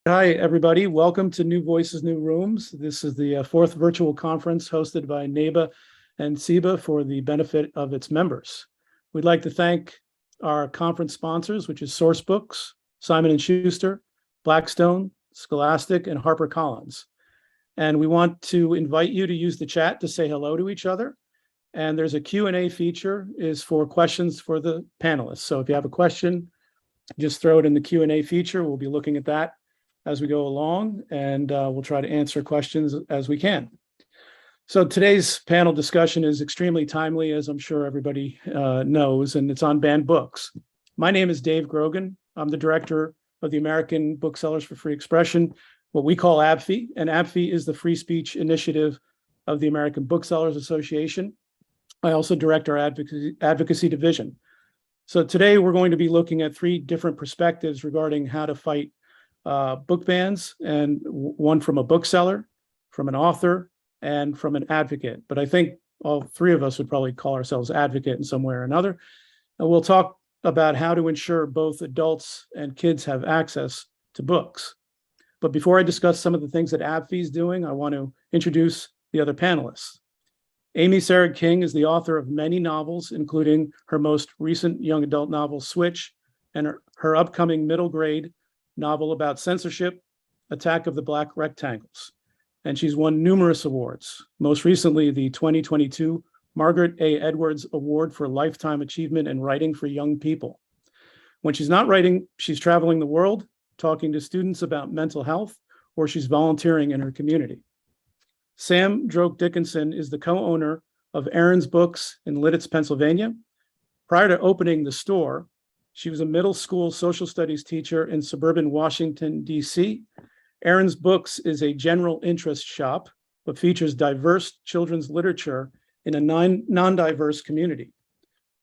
Hi, everybody. Welcome to New Voices, New Rooms. This is the fourth virtual conference hosted by NABA and SEBA for the benefit of its members. We'd like to thank our conference sponsors, which is Sourcebooks, Simon & Schuster, Blackstone, Scholastic, and HarperCollins. And we want to invite you to use the chat to say hello to each other. And there's a Q&A feature is for questions for the panelists. So if you have a question, just throw it in the Q&A feature. We'll be looking at that as we go along, and we'll try to answer questions as we can. So today's panel discussion is extremely timely, as I'm sure everybody knows, and it's on banned books. My name is Dave Grogan. I'm the director of the American Booksellers for Free Expression, what we call ABFE, and ABFE is the free speech initiative of the American Booksellers Association. I also direct our advocacy division. So today we're going to be looking at three different perspectives regarding how to fight book bans, and one from a bookseller, from an author, and from an advocate. But I think all three of us would probably call ourselves advocate in some way or another. And we'll talk about how to ensure both adults and kids have access to books. But before I discuss some of the things that ABFE is doing, I want to introduce the other panelists. Amy Sarah King is the author of many novels, including her most recent young adult novel, Switch, and her upcoming middle grade novel about censorship, Attack of the Black Rectangles. And she's won numerous awards, most recently the 2022 Margaret A. Edwards Award for Lifetime Achievement in Writing for Young People. When she's not writing, she's traveling the world, talking to students about mental health, or she's volunteering in her community. Sam Droke Dickinson is the co-owner of Aaron's Books in Lidditz, Pennsylvania. Prior to opening the store, she was a middle school social studies teacher in suburban Washington, D.C. Aaron's Books is a general interest shop, but features diverse children's literature in a non-diverse community.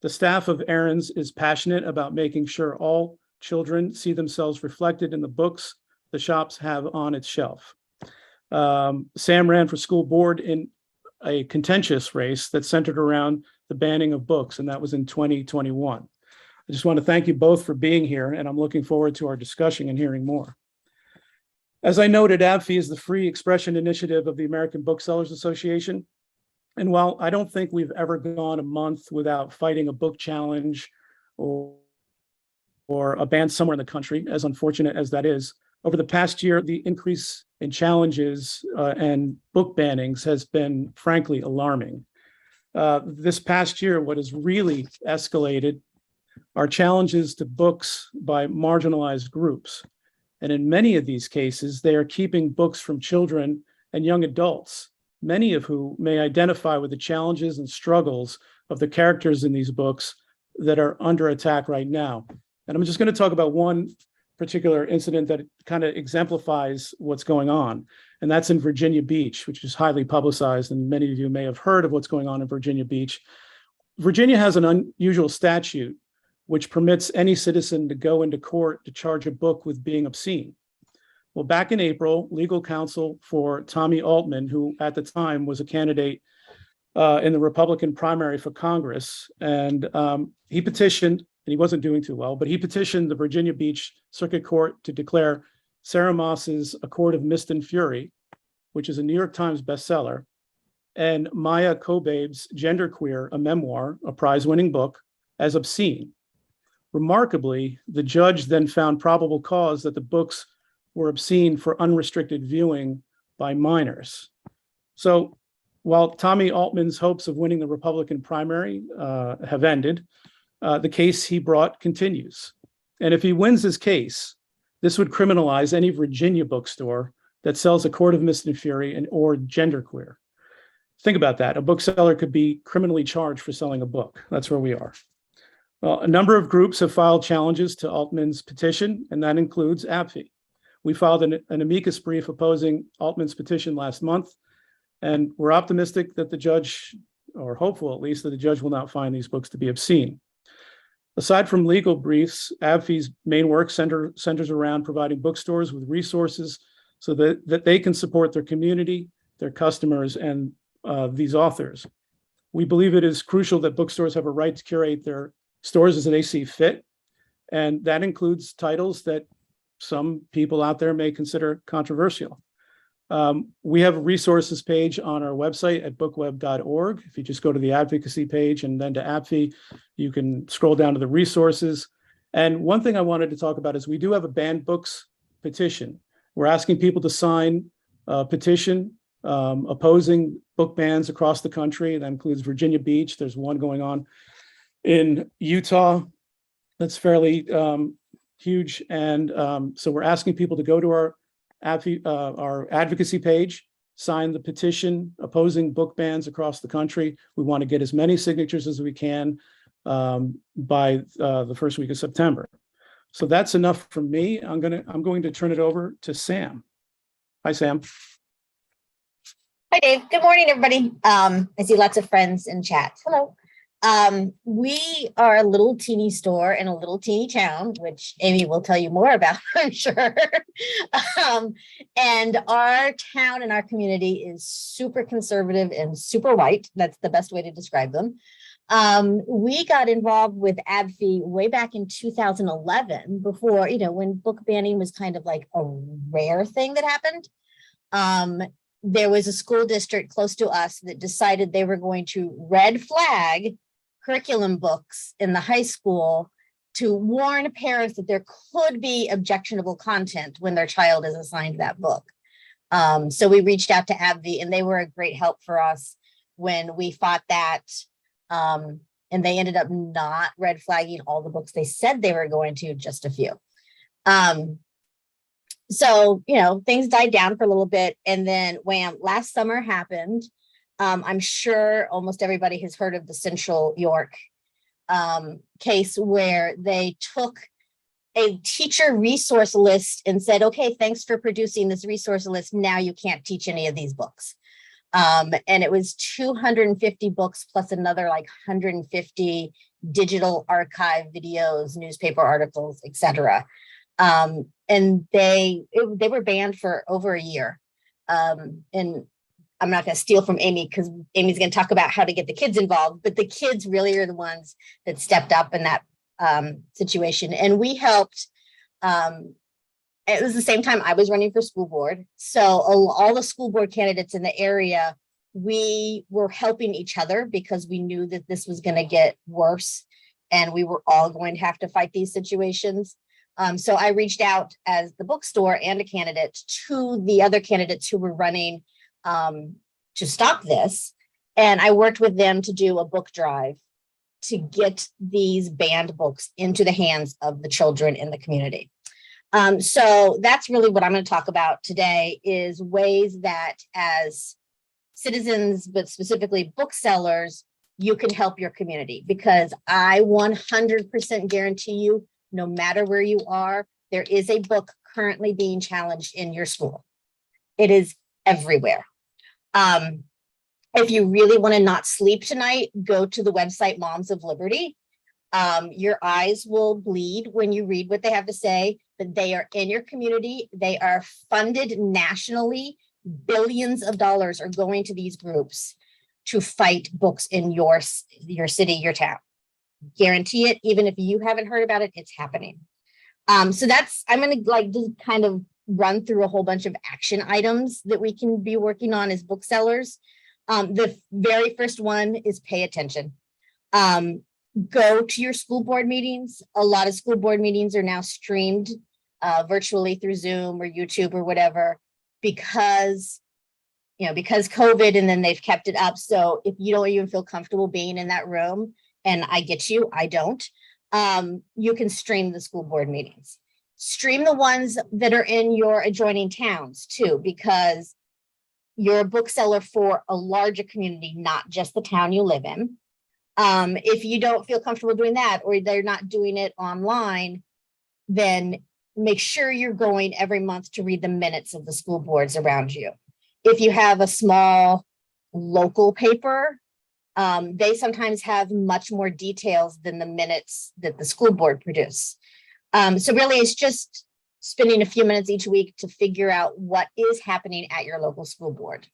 The staff of Aaron's is passionate about making sure all children see themselves reflected in the books the shops have on its shelf. Sam ran for school board in a contentious race that centered around the banning of books, and that was in 2021. I just want to thank you both for being here, and I'm looking forward to our discussion and hearing more. As I noted, ABFE is the free expression initiative of the American Booksellers Association. And while I don't think we've ever gone a month without fighting a book challenge or a ban somewhere in the country, as unfortunate as that is, over the past year, the increase in challenges and book bannings has been frankly alarming. This past year, what has really escalated are challenges to books by marginalized groups. And in many of these cases, they are keeping books from children and young adults, many of whom may identify with the challenges and struggles of the characters in these books that are under attack right now. And I'm just going to talk about one particular incident that kind of exemplifies what's going on. And that's in Virginia Beach, which is highly publicized. And many of you may have heard of what's going on in Virginia Beach. Virginia has an unusual statute which permits any citizen to go into court to charge a book with being obscene. Well, back in April, legal counsel for Tommy Altman, who at the time was a candidate in the Republican primary for Congress, and he petitioned, and he wasn't doing too well, but he petitioned the Virginia Beach Circuit Court to declare Sarah Moss's A Court of Mist and Fury, which is a New York Times bestseller, and Maya Kobabe's Genderqueer, a memoir, a prize-winning book, as obscene. Remarkably, the judge then found probable cause that the books were obscene for unrestricted viewing by minors. So while Tommy Altman's hopes of winning the Republican primary have ended, the case he brought continues. And if he wins his case, this would criminalize any Virginia bookstore that sells A Court of Mist and Fury or Genderqueer. Think about that. A bookseller could be criminally charged for selling a book. That's where we are. Well, a number of groups have filed challenges to Altman's petition, and that includes ABFE. We filed an amicus brief opposing Altman's petition last month, and we're optimistic that the judge, or hopeful at least, that the judge will not find these books to be obscene. Aside from legal briefs, ABFE's main work centers around providing bookstores with resources so that they can support their community, their customers, and these authors. We believe it is crucial that bookstores have a right to curate their stores as they see fit, and that includes titles that some people out there may consider controversial. We have a resources page on our website at bookweb.org. If you just go to the advocacy page and then to APFI, you can scroll down to the resources. And one thing I wanted to talk about is we do have a banned books petition. We're asking people to sign a petition opposing book bans across the country. That includes Virginia Beach. There's one going on in Utah that's fairly huge. And so we're asking people to go to our advocacy page, sign the petition opposing book bans across the country. We want to get as many signatures as we can by the first week of September. So that's enough from me. I'm going to turn it over to Sam. Hi, Sam. Hi, Dave. Good morning, everybody. I see lots of friends in chat. Hello. We are a little teeny store in a little teeny town, which Amy will tell you more about, I'm sure. And our town and our community is super conservative and super white. That's the best way to describe them. We got involved with ABFI way back in 2011, before, when book banning was kind of like a rare thing that happened. There was a school district close to us that decided they were going to red flag curriculum books in the high school to warn parents that there could be objectionable content when their child is assigned that book. So we reached out to AbbVie, and they were a great help for us when we fought that. And they ended up not red flagging all the books they said they were going to, just a few. So, things died down for a little bit, and then wham, last summer happened. I'm sure almost everybody has heard of the Central York case, where they took a teacher resource list and said, okay, thanks for producing this resource list. Now you can't teach any of these books. And it was 250 books plus another like 150 digital archive videos, newspaper articles, etc. And they were banned for over a year. And I'm not going to steal from Amy, because Amy's going to talk about how to get the kids involved, but the kids really are the ones that stepped up in that situation. And we helped. It was the same time I was running for school board. So all the school board candidates in the area, we were helping each other because we knew that this was going to get worse and we were all going to have to fight these situations. So I reached out as the bookstore and a candidate to the other candidates who were running to stop this. And I worked with them to do a book drive to get these banned books into the hands of the children in the community. So that's really what I'm going to talk about today, is ways that as citizens, but specifically booksellers, you can help your community, because I 100% guarantee you, no matter where you are, there is a book currently being challenged in your school. It is everywhere. If you really want to not sleep tonight, go to the website Moms of Liberty. Your eyes will bleed when you read what they have to say, but they are in your community. They are funded nationally. Billions of dollars are going to these groups to fight books in your city, your town. Guarantee it. Even if you haven't heard about it, it's happening. So I'm going to just kind of run through a whole bunch of action items that we can be working on as booksellers. The very first one is pay attention. Go to your school board meetings. A lot of school board meetings are now streamed virtually through Zoom or YouTube or whatever, because COVID, and then they've kept it up. So if you don't even feel comfortable being in that room, and I get you, I don't, you can stream the school board meetings. Stream the ones that are in your adjoining towns too, because you're a bookseller for a larger community, not just the town you live in. If you don't feel comfortable doing that, or they're not doing it online, then make sure you're going every month to read the minutes of the school boards around you. If you have a small local paper, they sometimes have much more details than the minutes that the school board produce. So really, it's just spending a few minutes each week to figure out what is happening at your local school board.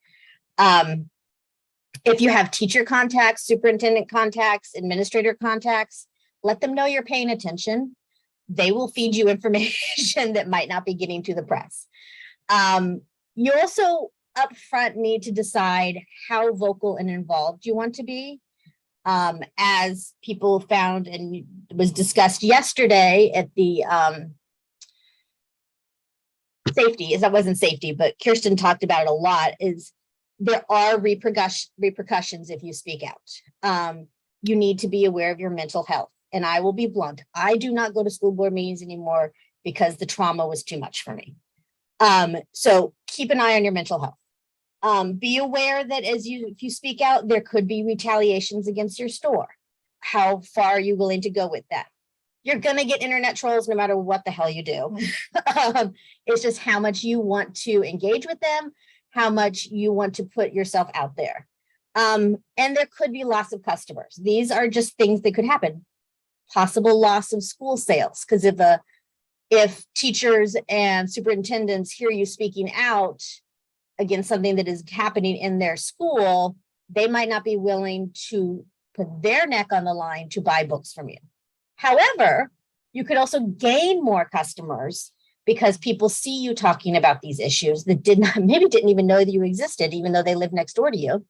If you have teacher contacts, superintendent contacts, administrator contacts, let them know you're paying attention. They will feed you information that might not be getting to the press. You also upfront need to decide how vocal and involved you want to be. As people found and was discussed yesterday at the safety, that wasn't safety, but Kirsten talked about it a lot, is there are repercussions if you speak out. You need to be aware of your mental health. And I will be blunt, I do not go to school board meetings anymore because the trauma was too much for me. So keep an eye on your mental health. Be aware that if you speak out, there could be retaliations against your store. How far are you willing to go with that? You're going to get internet trolls no matter what the hell you do. It's just how much you want to engage with them, how much you want to put yourself out there. And there could be loss of customers. These are just things that could happen. Possible loss of school sales, because if teachers and superintendents hear you speaking out against something that is happening in their school, they might not be willing to put their neck on the line to buy books from you. However, you could also gain more customers because people see you talking about these issues that maybe didn't even know that you existed, even though they live next door to you.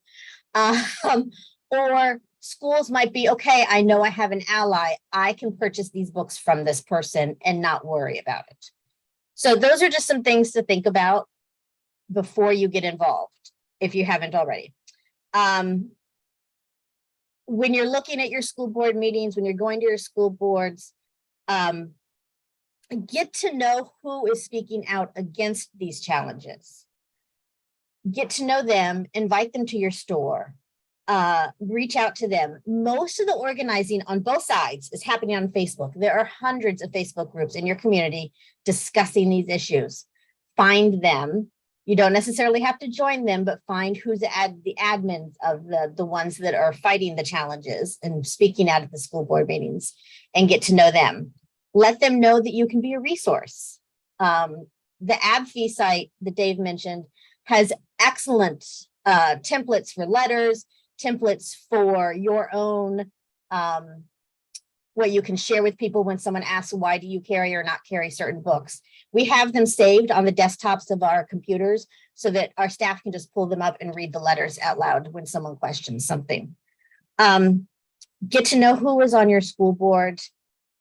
Or schools might be, okay, I know I have an ally. I can purchase these books from this person and not worry about it. So those are just some things to think about before you get involved, if you haven't already. When you're looking at your school board meetings, when you're going to your school boards, get to know who is speaking out against these challenges. Get to know them, invite them to your store, reach out to them. Most of the organizing on both sides is happening on Facebook. There are hundreds of Facebook groups in your community discussing these issues. Find them. You don't necessarily have to join them, but find who's the admins of the ones that are fighting the challenges and speaking out at the school board meetings, and get to know them. Let them know that you can be a resource. The ABFE site that Dave mentioned has excellent templates for letters, templates for your own, what you can share with people when someone asks, why do you carry or not carry certain books? We have them saved on the desktops of our computers so that our staff can just pull them up and read the letters out loud when someone questions something. Get to know who is on your school board,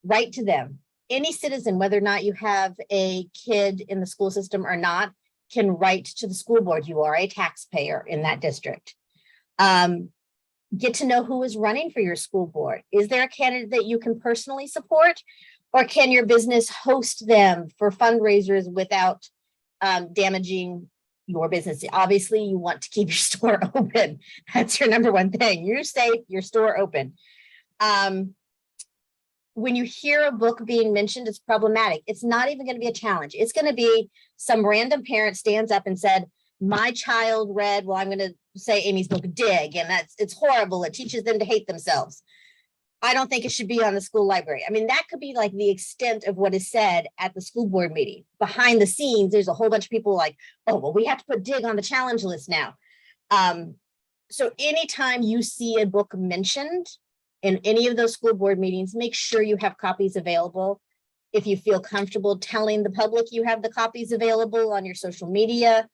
write to them. Any citizen, whether or not you have a kid in the school system or not, can write to the school board. You are a taxpayer in that district. Get to know who is running for your school board. Is there a candidate that you can personally support, or can your business host them for fundraisers without damaging your business? Obviously, you want to keep your store open. That's your number one thing. You're safe, your store open. When you hear a book being mentioned, it's problematic. It's not even going to be a challenge. It's going to be some random parent stands up and said, my child read, well, I'm going to say Amy's book, Dig, and it's horrible. It teaches them to hate themselves. I don't think it should be on the school library. I mean, that could be like the extent of what is said at the school board meeting. Behind the scenes, there's a whole bunch of people like, oh, well, we have to put Dig on the challenge list now. So anytime you see a book mentioned in any of those school board meetings, make sure you have copies available. If you feel comfortable telling the public you have the copies available on your social media,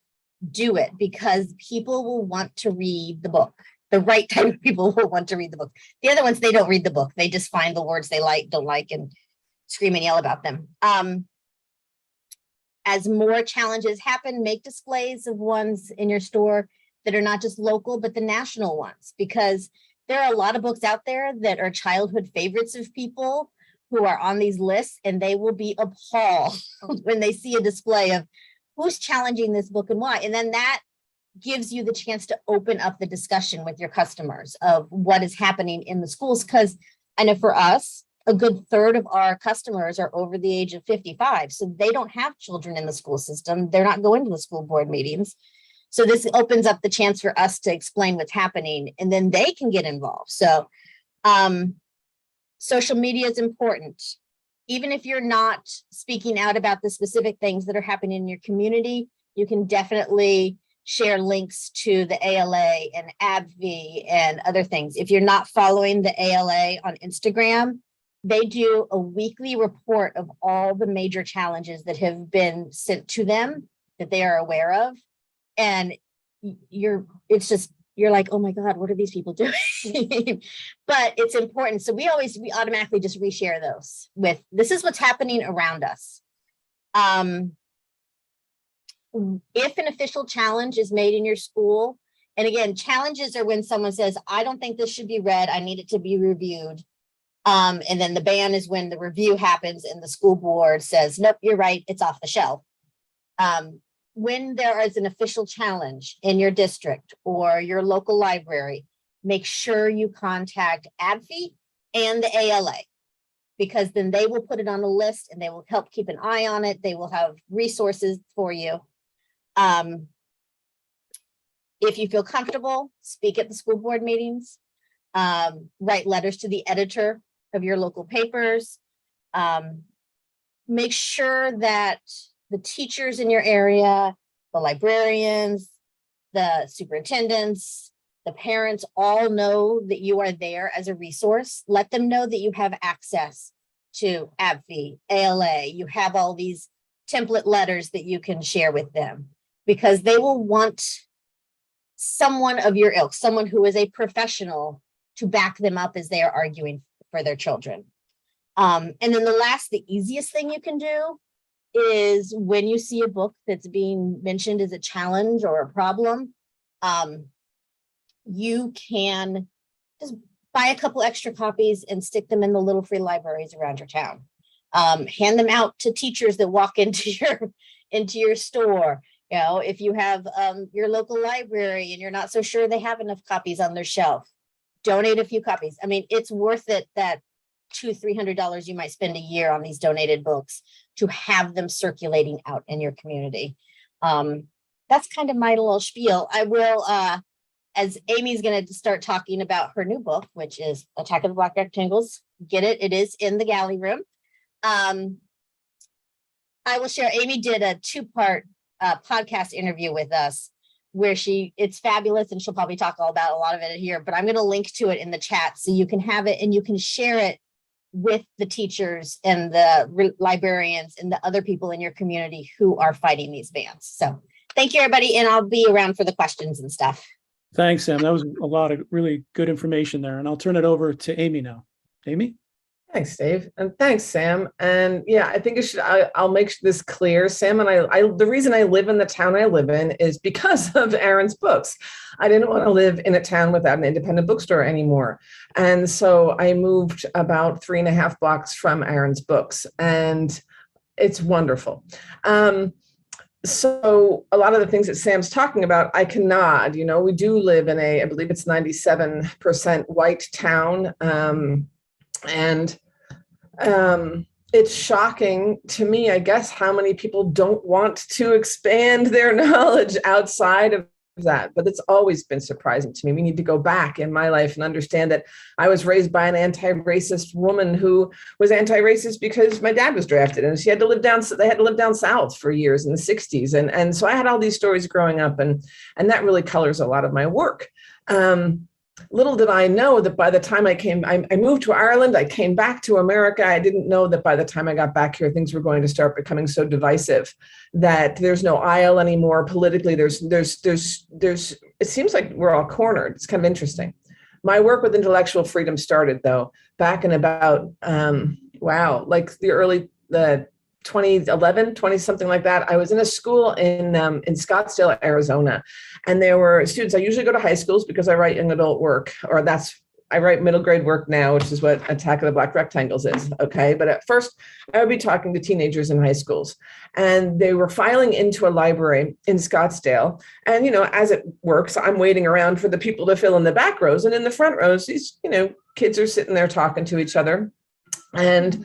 do it, because people will want to read the book. The right type of people will want to read the book. The other ones, they don't read the book. They just find the words they like, don't like, and scream and yell about them. As more challenges happen, make displays of ones in your store that are not just local, but the national ones, because there are a lot of books out there that are childhood favorites of people who are on these lists, and they will be appalled when they see a display of who's challenging this book and why. And then that gives you the chance to open up the discussion with your customers of what is happening in the schools. Because I know for us, a good third of our customers are over the age of 55. So they don't have children in the school system. They're not going to the school board meetings. So this opens up the chance for us to explain what's happening, and then they can get involved. So social media is important. Even if you're not speaking out about the specific things that are happening in your community, you can definitely share links to the ALA and ABV and other things. If you're not following the ALA on Instagram, They do a weekly report of all the major challenges that have been sent to them that they are aware of. And you're like, oh my God, what are these people doing? But it's important. So we automatically just reshare those with, this is what's happening around us. If an official challenge is made in your school, and again, challenges are when someone says, I don't think this should be read, I need it to be reviewed. And then the ban is when the review happens and the school board says, nope, you're right, it's off the shelf. When there is an official challenge in your district or your local library, make sure you contact ADFE and the ALA, because then they will put it on a list and they will help keep an eye on it. They will have resources for you. If you feel comfortable, speak at the school board meetings, write letters to the editor of your local papers. Make sure that the teachers in your area, the librarians, the superintendents, the parents all know that you are there as a resource. Let them know that you have access to ABFE, ALA. You have all these template letters that you can share with them, because they will want someone of your ilk, someone who is a professional, to back them up as they are arguing for their children. And then the easiest thing you can do is when you see a book that's being mentioned as a challenge or a problem, you can just buy a couple extra copies and stick them in the little free libraries around your town. Hand them out to teachers that walk into your store. You know, if you have your local library and you're not so sure they have enough copies on their shelf, donate a few copies. I mean, it's worth it, that $200-300 you might spend a year on these donated books to have them circulating out in your community. That's kind of my little spiel. I will, as Amy's going to start talking about her new book, which is Attack of the Black Rectangles. Get it? It is in the galley room. I will share. Amy did a 2-part podcast interview with us where it's fabulous, and she'll probably talk all about a lot of it here, but I'm going to link to it in the chat so you can have it and you can share it with the teachers and the librarians and the other people in your community who are fighting these bans. So thank you, everybody, and I'll be around for the questions and stuff. Thanks, Sam. That was a lot of really good information there, and I'll turn it over to Amy now. Amy? Thanks, Dave. And thanks, Sam. And yeah, I think I'll make this clear. Sam and I, the reason I live in the town I live in is because of Aaron's books. I didn't want to live in a town without an independent bookstore anymore. And so I moved about 3.5 blocks from Aaron's books, and it's wonderful. So a lot of the things that Sam's talking about, I can nod. You know, we do live in I believe it's 97% white town. And it's shocking to me, I guess, how many people don't want to expand their knowledge outside of that. But it's always been surprising to me. We need to go back in my life and understand that I was raised by an anti-racist woman who was anti-racist because my dad was drafted and they had to live down south for years in the 60s. And so I had all these stories growing up, and that really colors a lot of my work. Little did I know that by the time I moved to Ireland, I came back to America. I didn't know that by the time I got back here, things were going to start becoming so divisive that there's no aisle anymore. Politically, it seems like we're all cornered. It's kind of interesting. My work with intellectual freedom started, though, back in about, like the 2011, 20, something like that. I was in a school in Scottsdale, Arizona, and there were students. I usually go to high schools because I write young adult work, I write middle grade work now, which is what Attack of the Black Rectangles is. Okay. But at first I would be talking to teenagers in high schools, and they were filing into a library in Scottsdale. And, you know, as it works, I'm waiting around for the people to fill in the back rows, and in the front rows, these, kids are sitting there talking to each other. And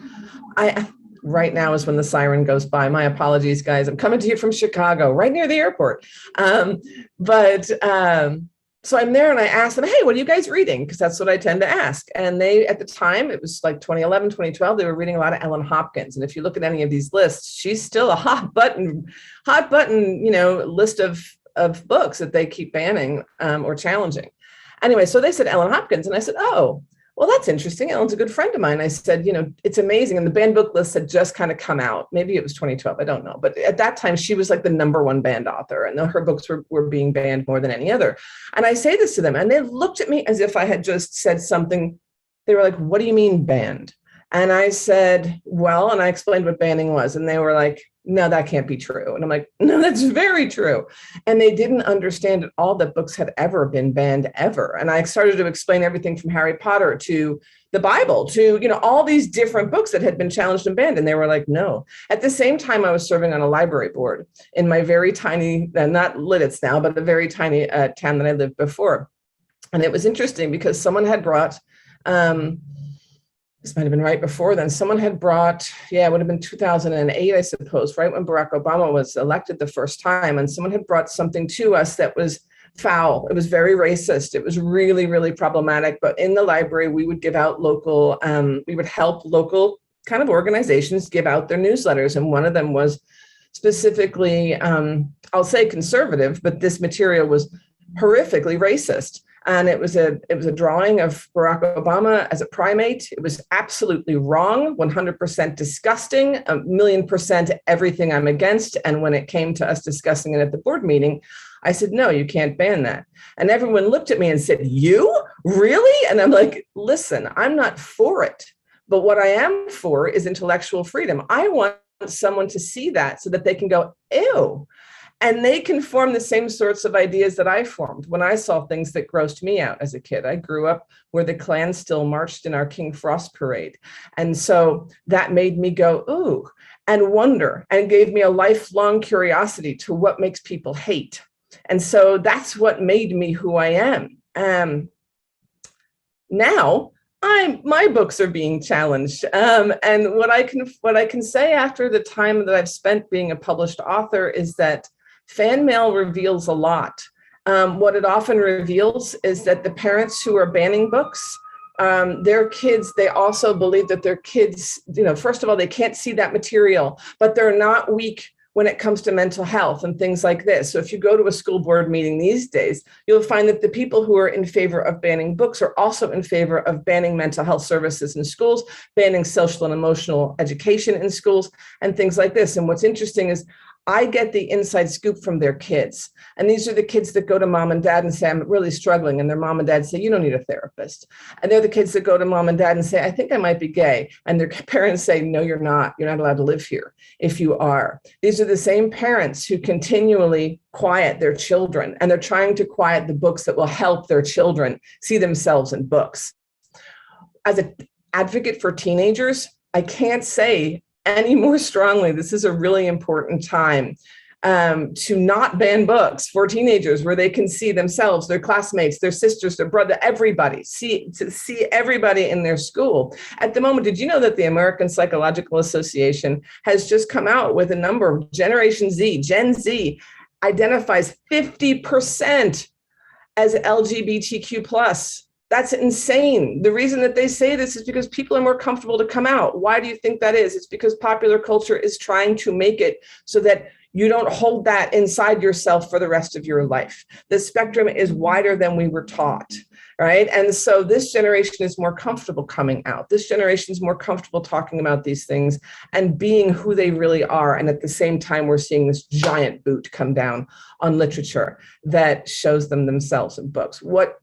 right now is when the siren goes by. My apologies, guys. I'm coming to you from Chicago, right near the airport. So I'm there and I asked them, hey, what are you guys reading? Because that's what I tend to ask. And they, at the time, it was like 2011, 2012, they were reading a lot of Ellen Hopkins. And if you look at any of these lists, she's still a hot button, list of books that they keep banning or challenging. Anyway, so they said Ellen Hopkins. And I said, oh, well, that's interesting. Ellen's a good friend of mine. I said, it's amazing. And the banned book list had just kind of come out. Maybe it was 2012. I don't know. But at that time, she was like the number one banned author, and her books were being banned more than any other. And I say this to them, and they looked at me as if I had just said something. They were like, what do you mean banned? And I said, well, and I explained what banning was. And they were like, no, that can't be true. And I'm like, no, that's very true. And they didn't understand at all that books had ever been banned ever. And I started to explain everything from Harry Potter to the Bible to, all these different books that had been challenged and banned. And they were like, no. At the same time, I was serving on a library board in my very tiny, not Lidditz now, but a very tiny town that I lived before. And it was interesting because someone had brought, this might have been right before then. Someone had brought, it would have been 2008, I suppose, right when Barack Obama was elected the first time. And someone had brought something to us that was foul. It was very racist. It was really, really problematic. But in the library, we would give out we would help local kind of organizations give out their newsletters. And one of them was specifically, I'll say conservative, but this material was horrifically racist. And it was a drawing of Barack Obama as a primate. It was absolutely wrong, 100% disgusting, 1,000,000% everything I'm against. And when it came to us discussing it at the board meeting, I said, no, you can't ban that. And everyone looked at me and said, you? Really? And I'm like, listen, I'm not for it. But what I am for is intellectual freedom. I want someone to see that so that they can go, ew. And they can form the same sorts of ideas that I formed when I saw things that grossed me out as a kid. I grew up where the Klan still marched in our King Frost parade. And so that made me go, ooh, and wonder, and gave me a lifelong curiosity to what makes people hate. And so that's what made me who I am. Now, my books are being challenged. And what I can say after the time that I've spent being a published author is that fan mail reveals a lot. What it often reveals is that the parents who are banning books, their kids, they also believe that their kids, first of all, they can't see that material, but they're not weak when it comes to mental health and things like this. So if you go to a school board meeting these days, you'll find that the people who are in favor of banning books are also in favor of banning mental health services in schools, banning social and emotional education in schools, and things like this. And what's interesting is I get the inside scoop from their kids. And these are the kids that go to mom and dad and say, I'm really struggling. And their mom and dad say, you don't need a therapist. And they're the kids that go to mom and dad and say, I think I might be gay. And their parents say, no, you're not. You're not allowed to live here if you are. These are the same parents who continually quiet their children. And they're trying to quiet the books that will help their children see themselves in books. As an advocate for teenagers, I can't say any more strongly, this is a really important time to not ban books for teenagers where they can see themselves, their classmates, their sisters, their brother, everybody, to see everybody in their school. At the moment, did you know that the American Psychological Association has just come out with a number of Generation Z, Gen Z, identifies 50% as LGBTQ+. That's insane. The reason that they say this is because people are more comfortable to come out. Why do you think that is? It's because popular culture is trying to make it so that you don't hold that inside yourself for the rest of your life. The spectrum is wider than we were taught, right? And so this generation is more comfortable coming out. This generation is more comfortable talking about these things and being who they really are. And at the same time, we're seeing this giant boot come down on literature that shows them themselves in books. What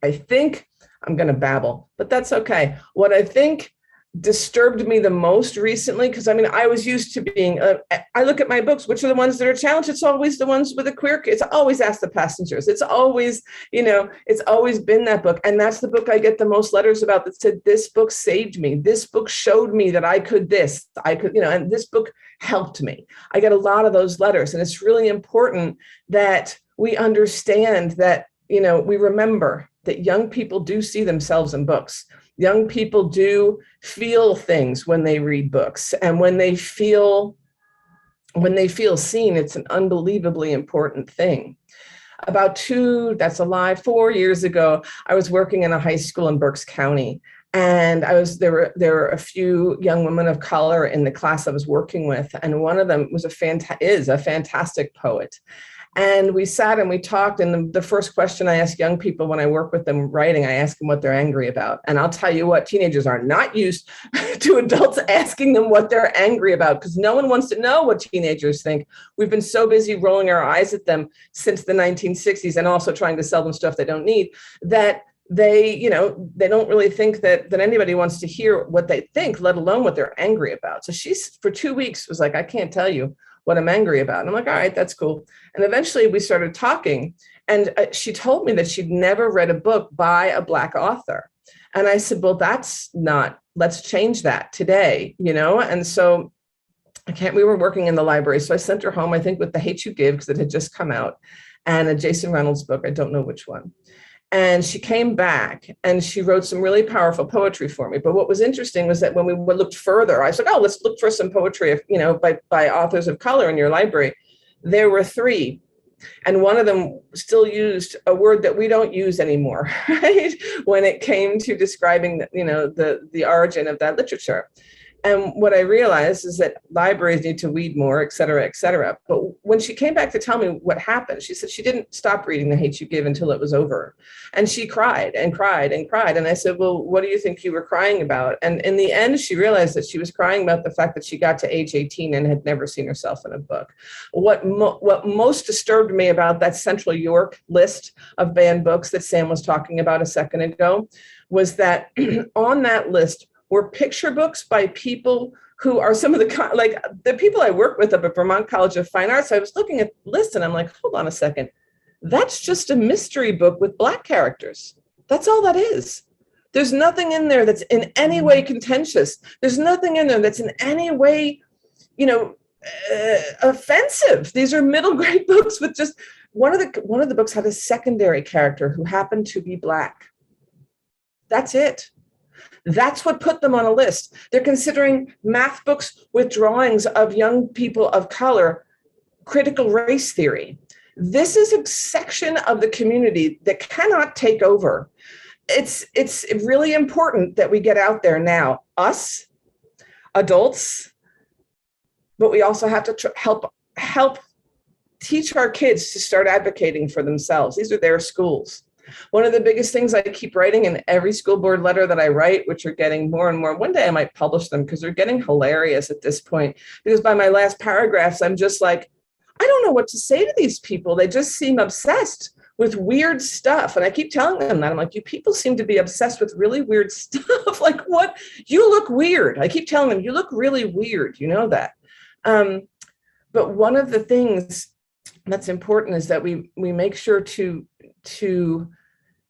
I think, I'm going to babble, but that's okay. What I think disturbed me the most recently, because I was used to being, I look at my books, which are the ones that are challenged? It's always the ones with a queer kid. It's always Ask the Passengers. It's always, it's always been that book. And that's the book I get the most letters about that said, this book saved me. This book showed me that I could and this book helped me. I get a lot of those letters. And it's really important that we understand that, we remember that young people do see themselves in books. Young people do feel things when they read books. And when they feel seen, it's an unbelievably important thing. About 4 years ago, I was working in a high school in Berks County. And there were a few young women of color in the class I was working with. And one of them is a fantastic poet. And we sat and we talked. And the first question I ask young people when I work with them writing, I ask them what they're angry about. And I'll tell you what, teenagers are not used to adults asking them what they're angry about, because no one wants to know what teenagers think. We've been so busy rolling our eyes at them since the 1960s and also trying to sell them stuff they don't need, that they don't really think that anybody wants to hear what they think, let alone what they're angry about. So she's, for 2 weeks, was like, I can't tell you what I'm angry about. And I'm like, all right, that's cool. And eventually we started talking, and she told me that she'd never read a book by a Black author. And I said, well, let's change that today, And so we were working in the library. So I sent her home, I think, with The Hate U Give, because it had just come out, and a Jason Reynolds book. I don't know which one. And she came back and she wrote some really powerful poetry for me. But what was interesting was that when we looked further, I said, oh, let's look for some poetry, by authors of color in your library. There were 3. And one of them still used a word that we don't use anymore, right? When it came to describing, the origin of that literature. And what I realized is that libraries need to read more, et cetera, et cetera. But when she came back to tell me what happened, she said she didn't stop reading The Hate U Give until it was over. And she cried and cried and cried. And I said, well, what do you think you were crying about? And in the end, she realized that she was crying about the fact that she got to age 18 and had never seen herself in a book. What most disturbed me about that Central York list of banned books that Sam was talking about a second ago was that on that list were picture books by people who are some of the people I work with up at Vermont College of Fine Arts. I was looking at the list and I'm like, hold on a second. That's just a mystery book with Black characters. That's all that is. There's nothing in there that's in any way contentious. There's nothing in there that's in any way, offensive. These are middle grade books with just one of the books had a secondary character who happened to be Black. That's it. That's what put them on a list. They're considering math books with drawings of young people of color, critical race theory. This is a section of the community that cannot take over. It's really important that we get out there now, us, adults, but we also have to help teach our kids to start advocating for themselves. These are their schools. One of the biggest things I keep writing in every school board letter that I write, which are getting more and more, one day I might publish them because they're getting hilarious at this point, because by my last paragraphs, I'm just like, I don't know what to say to these people. They just seem obsessed with weird stuff. And I keep telling them that. I'm like, you people seem to be obsessed with really weird stuff. Like, what? You look weird. I keep telling them, you look really weird. You know that. But one of the things that's important is that we make sure to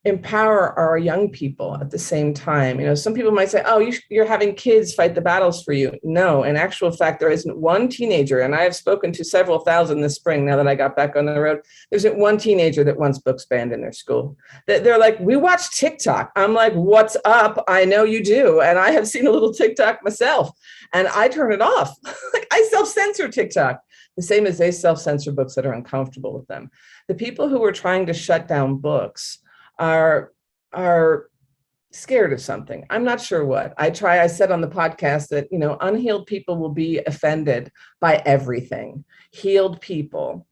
empower our young people at the same time. Some people might say, oh, you're having kids fight the battles for you. No, in actual fact, there isn't one teenager, and I have spoken to several thousand this spring now that I got back on the road. There isn't one teenager that wants books banned in their school. They're like, we watch TikTok. I'm like, what's up? I know you do. And I have seen a little TikTok myself, and I turn it off. Like, I self-censor TikTok, the same as they self-censor books that are uncomfortable with them. The people who are trying to shut down books are scared of something. I'm not sure what. I said on the podcast that, unhealed people will be offended by everything. Healed people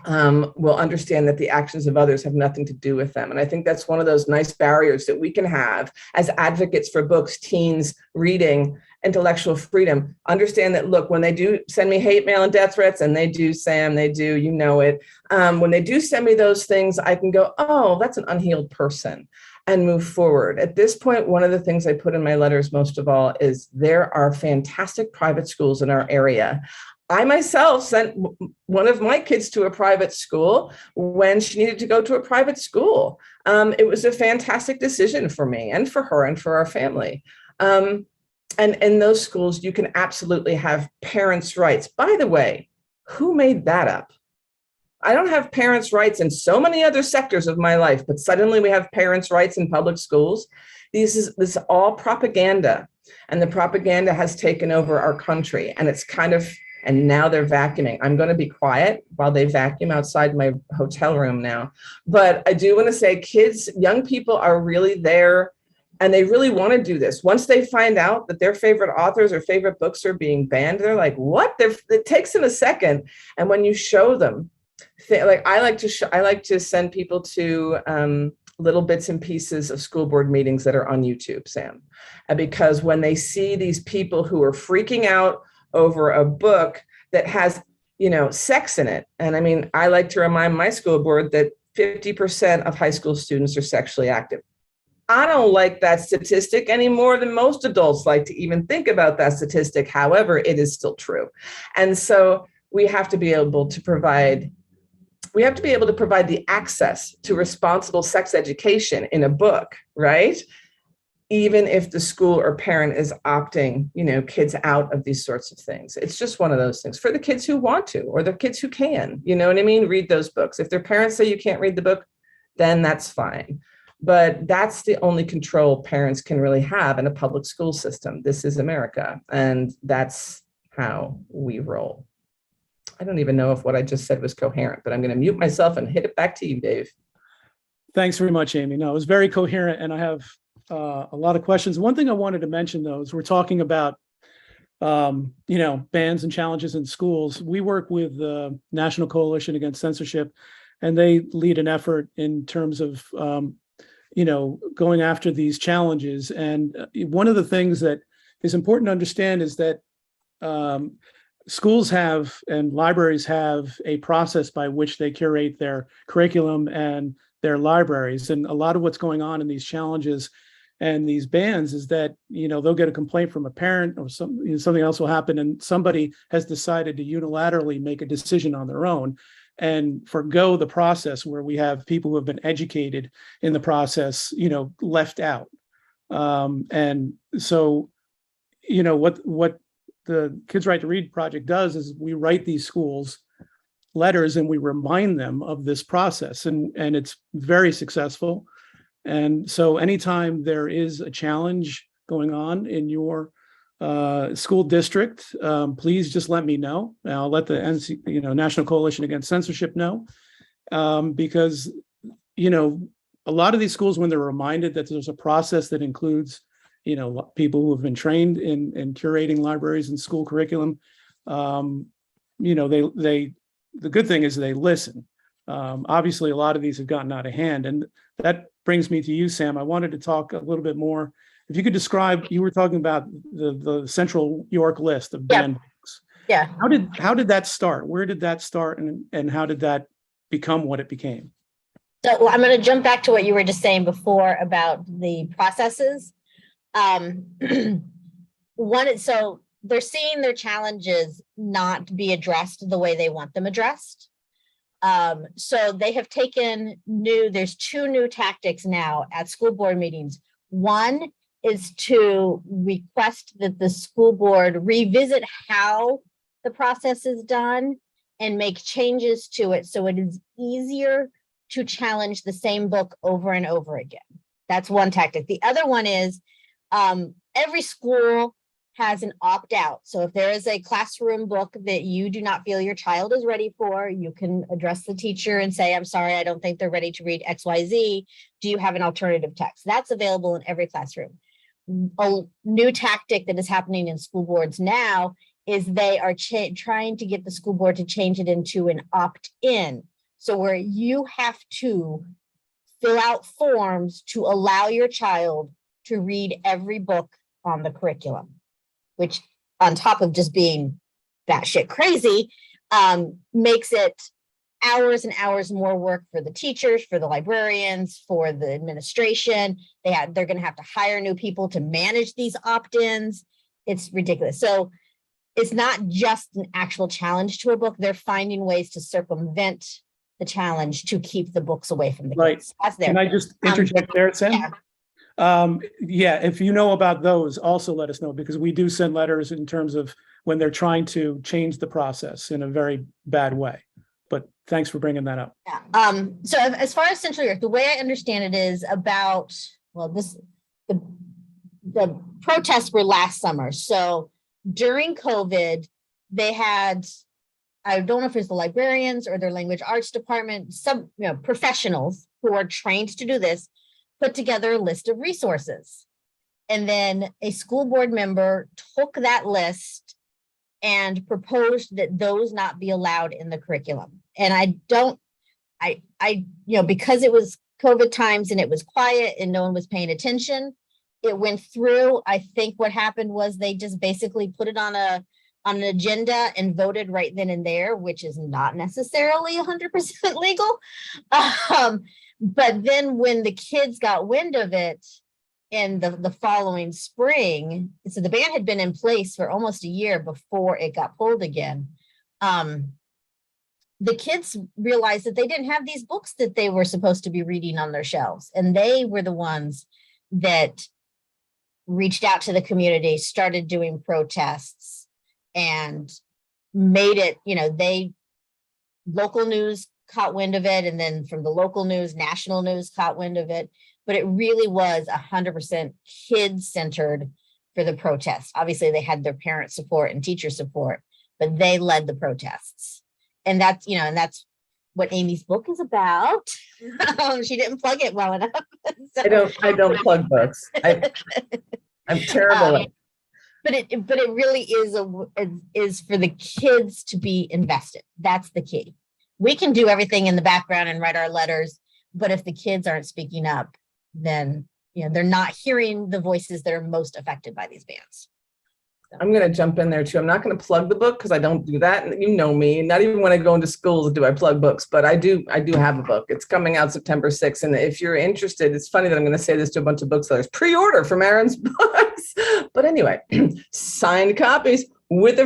will understand that the actions of others have nothing to do with them. And I think that's one of those nice barriers that we can have as advocates for books, teens, reading, intellectual freedom. Understand that, look, when they do send me hate mail and death threats, and they do, Sam, they do, it. When they do send me those things, I can go, oh, that's an unhealed person, and move forward. At this point, one of the things I put in my letters most of all is there are fantastic private schools in our area. I myself sent one of my kids to a private school when she needed to go to a private school. It was a fantastic decision for me and for her and for our family. And in those schools, you can absolutely have parents' rights. By the way, who made that up? I don't have parents' rights in so many other sectors of my life, but suddenly we have parents' rights in public schools. This is all propaganda, and the propaganda has taken over our country, and and now they're vacuuming. I'm going to be quiet while they vacuum outside my hotel room now. But I do want to say young people are really there, and they really want to do this. Once they find out that their favorite authors or favorite books are being banned, they're like, what? It takes them a second. And when you show them like I like to send people to little bits and pieces of school board meetings that are on YouTube, Sam, because when they see these people who are freaking out over a book that has, sex in it. And I mean, I like to remind my school board that 50% of high school students are sexually active. I don't like that statistic any more than most adults like to even think about that statistic. However, it is still true. And so we have to be able to provide the access to responsible sex education in a book, right? Even if the school or parent is opting, kids out of these sorts of things. It's just one of those things for the kids who want to, or the kids who can, you know what I mean? Read those books. If their parents say you can't read the book, then that's fine. But that's the only control parents can really have in a public school system. This is America, and that's how we roll. I don't even know if what I just said was coherent, but I'm going to mute myself and hit it back to you, Dave. Thanks very much, Amy. No, it was very coherent, and I have a lot of questions. One thing I wanted to mention, though, is we're talking about, bans and challenges in schools. We work with the National Coalition Against Censorship, and they lead an effort in terms of, going after these challenges. And one of the things that is important to understand is that schools have and libraries have a process by which they curate their curriculum and their libraries. And a lot of what's going on in these challenges and these bans is that, they'll get a complaint from a parent or something else will happen, and somebody has decided to unilaterally make a decision on their own and forgo the process where we have people who have been educated in the process, left out. And so, what the Kids Right to Read project does is we write these schools letters and we remind them of this process, and it's very successful. And so anytime there is a challenge going on in your school district, please just let me know. I'll let the National Coalition Against Censorship know, because a lot of these schools, when they're reminded that there's a process that includes people who have been trained in curating libraries and school curriculum, the good thing is they listen. Obviously, a lot of these have gotten out of hand, and that brings me to you, Sam. I wanted to talk a little bit more. If you could describe, you were talking about the Central York list of banned books. Yeah. How did that start? Where did that start, and how did that become what it became? So I'm going to jump back to what you were just saying before about the processes. So they're seeing their challenges not be addressed the way they want them addressed. So they have taken there's two new tactics now at school board meetings. One is to request that the school board revisit how the process is done and make changes to it so it is easier to challenge the same book over and over again. That's one tactic. The other one is every school has an opt-out. So if there is a classroom book that you do not feel your child is ready for, you can address the teacher and say, I'm sorry, I don't think they're ready to read XYZ. Do you have an alternative text? That's available in every classroom. A new tactic that is happening in school boards now is they are trying to get the school board to change it into an opt-in. So where you have to fill out forms to allow your child to read every book on the curriculum, which on top of just being batshit crazy, makes it hours and hours more work for the teachers, for the librarians, for the administration. They're going to have to hire new people to manage these opt-ins. It's ridiculous. So it's not just an actual challenge to a book. They're finding ways to circumvent the challenge to keep the books away from the kids. That's there. Can I just interject there, Sam? Yeah. If you know about those, also let us know, because we do send letters in terms of when they're trying to change the process in a very bad way. But thanks for bringing that up. Yeah. So as far as Central York, the way I understand it is about, the protests were last summer. So during COVID, they had, I don't know if it's the librarians or their language arts department, some professionals who are trained to do this, put together a list of resources. And then a school board member took that list and proposed that those not be allowed in the curriculum. and because it was COVID times and it was quiet and no one was paying attention, it went through. I think what happened was they just basically put it on an agenda and voted right then and there, which is not necessarily 100% legal. But then when the kids got wind of it in the following spring, so the ban had been in place for almost a year before it got pulled again. The kids realized that they didn't have these books that they were supposed to be reading on their shelves. And they were the ones that reached out to the community, started doing protests, and made it, local news caught wind of it. And then from the local news, national news caught wind of it. But it really was 100% kid-centered for the protests. Obviously, they had their parent support and teacher support, but they led the protests. And that's what Amy's book is about. She didn't plug it well enough. So, I don't plug books. I'm terrible at. But it really is for the kids to be invested. That's the key. We can do everything in the background and write our letters, but if the kids aren't speaking up, then they're not hearing the voices that are most affected by these bans. I'm going to jump in there too. I'm not going to plug the book because I don't do that. And you know me, not even when I go into schools do I plug books, but I do have a book. It's coming out September 6th. And if you're interested, it's funny that I'm going to say this to a bunch of booksellers, pre-order from Aaron's books. But anyway, signed copies with a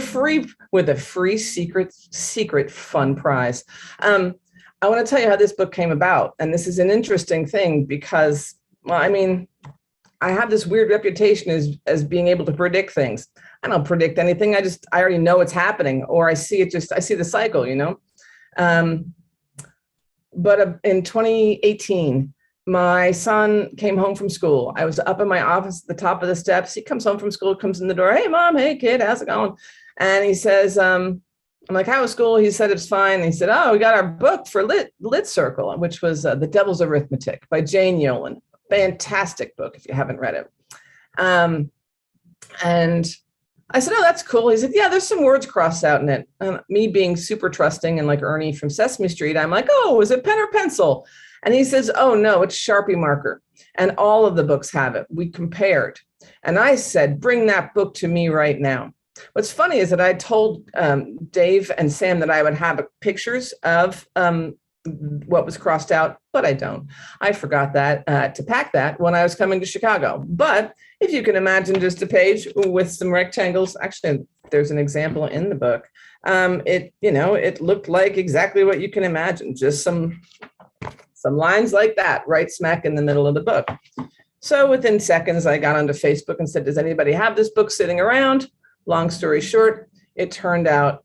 free secret fun prize. I want to tell you how this book came about. And this is an interesting thing because, I have this weird reputation as being able to predict things. I don't predict anything. I already know it's happening, or I see the cycle, But in 2018, my son came home from school. I was up in my office at the top of the steps. He comes home from school, comes in the door. Hey, Mom. Hey, kid. How's it going? And he says, I'm like, how was school? He said, it's fine. And he said, oh, we got our book for Lit Circle, which was The Devil's Arithmetic by Jane Yolen. Fantastic book if you haven't read it. And I said, oh, that's cool. He said, yeah, there's some words crossed out in it. Me being super trusting and like Ernie from Sesame Street, I'm like, oh, is it pen or pencil? And he says, oh, no, it's Sharpie marker. And all of the books have it. We compared. And I said, bring that book to me right now. What's funny is that I told Dave and Sam that I would have pictures of what was crossed out, but I don't. I forgot that to pack that when I was coming to Chicago. But if you can imagine just a page with some rectangles, actually, there's an example in the book. It looked like exactly what you can imagine, just some lines like that, right smack in the middle of the book. So within seconds, I got onto Facebook and said, does anybody have this book sitting around? Long story short, it turned out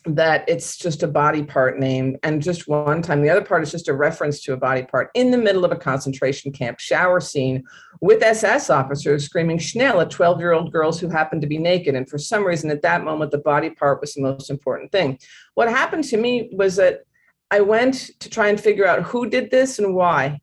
that it's just a body part name, and just one time. The other part is just a reference to a body part in the middle of a concentration camp shower scene with SS officers screaming Schnell at 12-year-old girls who happened to be naked. And for some reason at that moment, the body part was the most important thing. What happened to me was that I went to try and figure out who did this and why.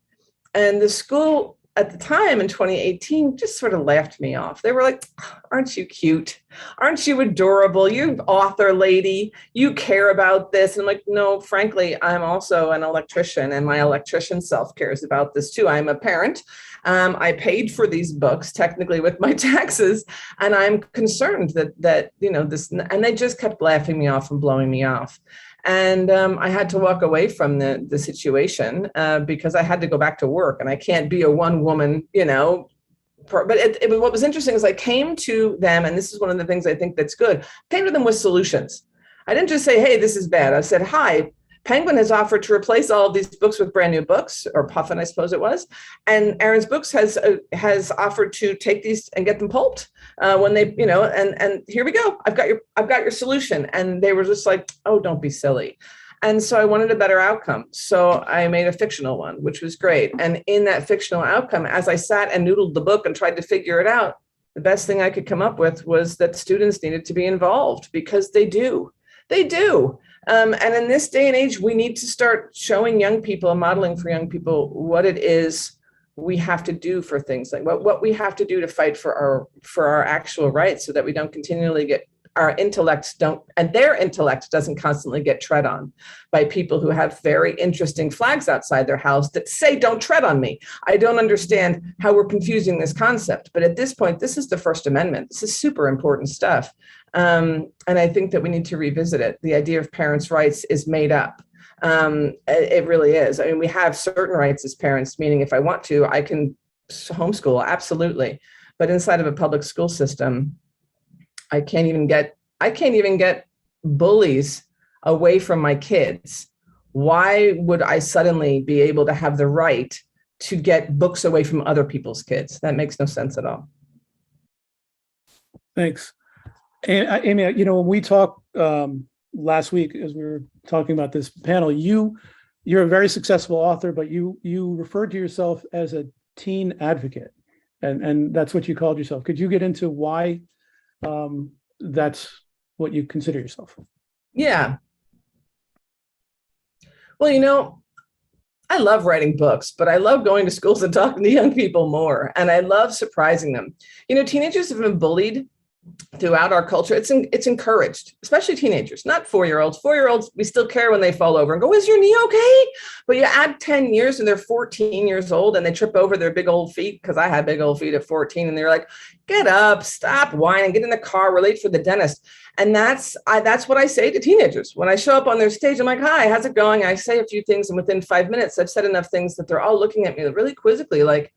And the school at the time in 2018 just sort of laughed me off. They were like, aren't you cute? Aren't you adorable? You author lady, you care about this. And I'm like, no, frankly, I'm also an electrician, and my electrician self cares about this too. I'm a parent. I paid for these books technically with my taxes, and I'm concerned that this, and they just kept laughing me off and blowing me off. And I had to walk away from the situation because I had to go back to work, and I can't be a one woman, But what was interesting is I came to them, and this is one of the things I think that's good. I came to them with solutions. I didn't just say, hey, this is bad. I said, hi, Penguin has offered to replace all of these books with brand new books, or Puffin, I suppose it was. And Aaron's Books has offered to take these and get them pulped when they, and here we go. I've got your solution. And they were just like, oh, don't be silly. And so I wanted a better outcome. So I made a fictional one, which was great. And in that fictional outcome, as I sat and noodled the book and tried to figure it out, the best thing I could come up with was that students needed to be involved, because they do. They do. And in this day and age, we need to start showing young people and modeling for young people what it is we have to do for things, like what we have to do to fight for our actual rights, so that we don't continually get our intellects don't, and their intellect doesn't constantly get tread on by people who have very interesting flags outside their house that say, don't tread on me. I don't understand how we're confusing this concept. But at this point, this is the First Amendment. This is super important stuff. And I think that we need to revisit it. The idea of parents' rights is made up. It really is. I mean, we have certain rights as parents, meaning if I want to, I can homeschool, absolutely. But inside of a public school system, I can't even get bullies away from my kids. Why would I suddenly be able to have the right to get books away from other people's kids? That makes no sense at all. Thanks. And Amy, when we talked last week, as we were talking about this panel, you're a very successful author, but you referred to yourself as a teen advocate, and that's what you called yourself. Could you get into why that's what you consider yourself? Yeah. Well, I love writing books, but I love going to schools and talking to young people more. And I love surprising them. Teenagers have been bullied throughout our culture. It's encouraged, especially teenagers, not 4-year-olds. 4-year-olds, we still care when they fall over and go, is your knee okay? But you add 10 years and they're 14 years old and they trip over their big old feet, because I had big old feet at 14, and they're like, get up, stop whining, get in the car, we're late for the dentist. And that's what I say to teenagers. When I show up on their stage, I'm like, hi, how's it going? I say a few things, and within 5 minutes, I've said enough things that they're all looking at me really quizzically, like,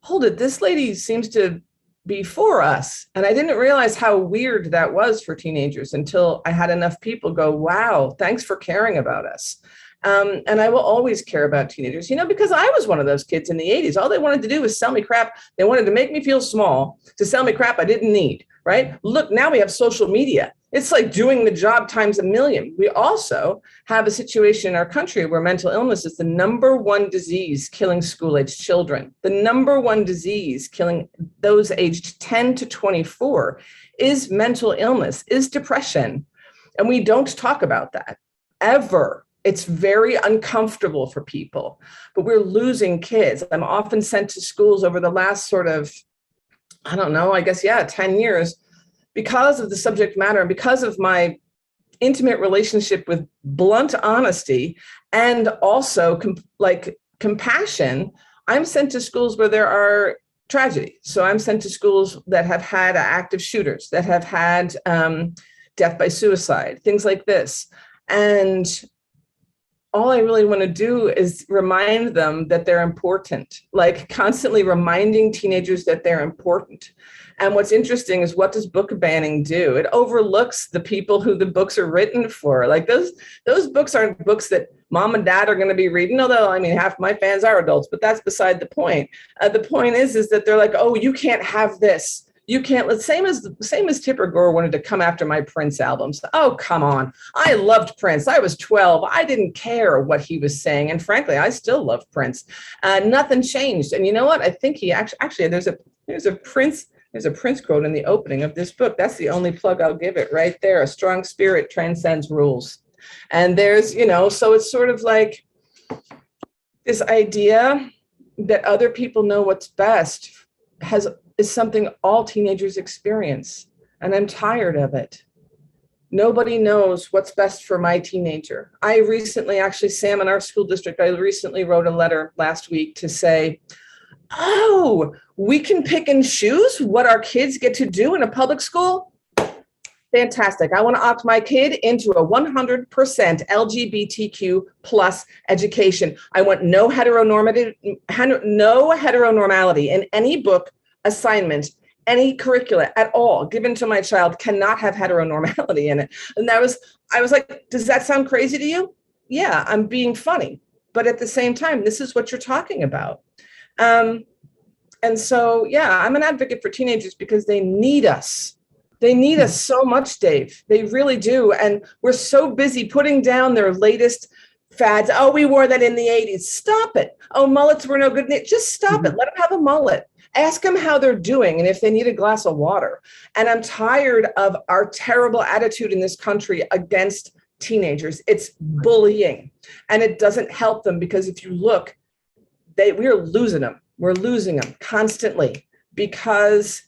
hold it, this lady seems to be for us. And I didn't realize how weird that was for teenagers until I had enough people go, wow, thanks for caring about us. And I will always care about teenagers, because I was one of those kids in the 80s. All they wanted to do was sell me crap. They wanted to make me feel small, to sell me crap I didn't need, right? Look, now we have social media. It's like doing the job times a million. We also have a situation in our country where mental illness is the number one disease killing school-aged children. The number one disease killing those aged 10 to 24 is mental illness, is depression. And we don't talk about that ever. It's very uncomfortable for people, but we're losing kids. I'm often sent to schools over the last 10 years, because of the subject matter and because of my intimate relationship with blunt honesty and also compassion. I'm sent to schools where there are tragedy. So I'm sent to schools that have had active shooters, that have had death by suicide, things like this. And all I really want to do is remind them that they're important, like constantly reminding teenagers that they're important. And what's interesting is, what does book banning do? It overlooks the people who the books are written for. Like those books aren't books that mom and dad are going to be reading, although half my fans are adults, but that's beside the point. The point is that they're like, oh, you can't have this. You can't. Same as Tipper Gore wanted to come after my Prince albums. Oh, come on. I loved Prince. I was 12. I didn't care what he was saying. And frankly, I still love Prince. Nothing changed. And you know what? I think he actually there's a Prince quote in the opening of this book. That's the only plug I'll give it right there. A strong spirit transcends rules. And there's, so it's sort of like this idea that other people know what's best is something all teenagers experience. And I'm tired of it. Nobody knows what's best for my teenager. I recently, Sam, in our school district, I recently wrote a letter last week to say, oh, we can pick and choose what our kids get to do in a public school? Fantastic. I want to opt my kid into a 100% LGBTQ plus education. I want no heteronormality in any book, assignment, any curricula at all given to my child cannot have heteronormality in it. And I was like, does that sound crazy to you? Yeah, I'm being funny. But at the same time, this is what you're talking about. And so, yeah, I'm an advocate for teenagers because they need us. They need us so much, Dave. They really do. And we're so busy putting down their latest fads. Oh, we wore that in the 80s. Stop it. Oh, mullets were no good. Just stop it. Let them have a mullet. Ask them how they're doing and if they need a glass of water. And I'm tired of our terrible attitude in this country against teenagers. It's bullying. And it doesn't help them because if you look, we're losing them. We're losing them constantly because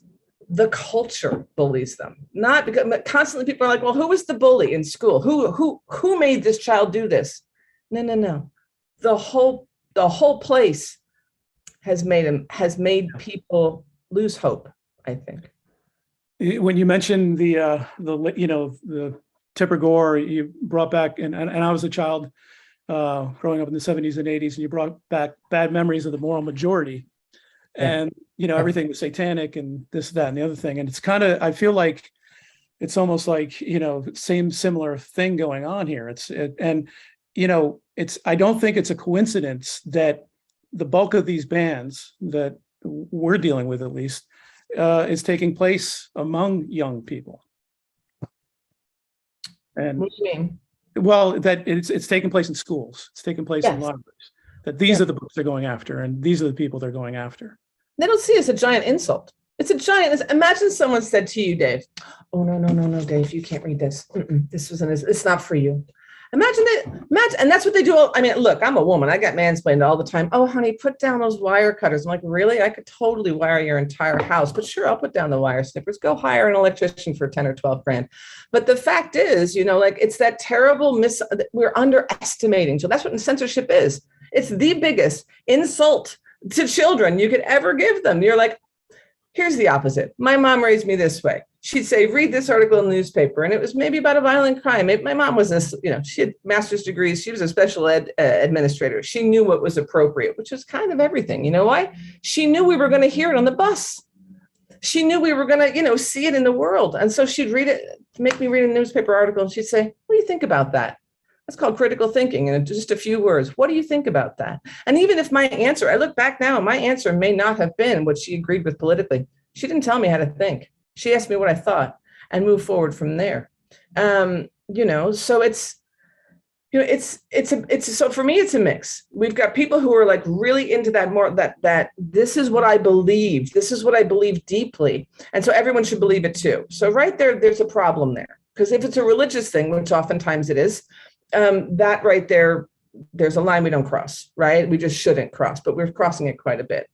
the culture bullies them. Not because, but constantly people are like, well, who was the bully in school? Who made this child do this? No. The whole place has made people lose hope, I think. When you mentioned the Tipper Gore, you brought back, and I was a child growing up in the 70s and 80s, and you brought back bad memories of the moral majority. And, everything was satanic and this, that, and the other thing. And it's kind of, I feel like it's almost like, same similar thing going on here. I don't think it's a coincidence that the bulk of these bans that we're dealing with, at least, is taking place among young people. And what do you mean? Well, that it's taking place in schools. It's taking place in libraries. That these are the books they're going after, and these are the people they're going after. They don't see it as a giant insult. Imagine someone said to you, Dave, oh, no, Dave, you can't read this. It's not for you. Imagine, and that's what they do. I mean, look, I'm a woman. I got mansplained all the time. Oh, honey, put down those wire cutters. I'm like, really? I could totally wire your entire house, but sure, I'll put down the wire snippers. Go hire an electrician for 10 or 12 grand. But the fact is, it's that terrible we're underestimating. So that's what censorship is. It's the biggest insult to children you could ever give them. You're like, here's the opposite. My mom raised me this way. She'd say, read this article in the newspaper. And it was maybe about a violent crime. My mom was she had master's degrees. She was a special ed administrator. She knew what was appropriate, which was kind of everything. You know why? She knew we were going to hear it on the bus. She knew we were going to, see it in the world. And so she'd read it, make me read a newspaper article. And she'd say, what do you think about that? That's called critical thinking. And just a few words. What do you think about that? And even if my answer, I look back now, my answer may not have been what she agreed with politically. She didn't tell me how to think. She asked me what I thought and moved forward from there. So so for me, it's a mix. We've got people who are like really into that more, that this is what I believe. This is what I believe deeply. And so everyone should believe it too. So right there, there's a problem there. Because if it's a religious thing, which oftentimes it is, that right there, there's a line we don't cross, right? We just shouldn't cross, but we're crossing it quite a bit.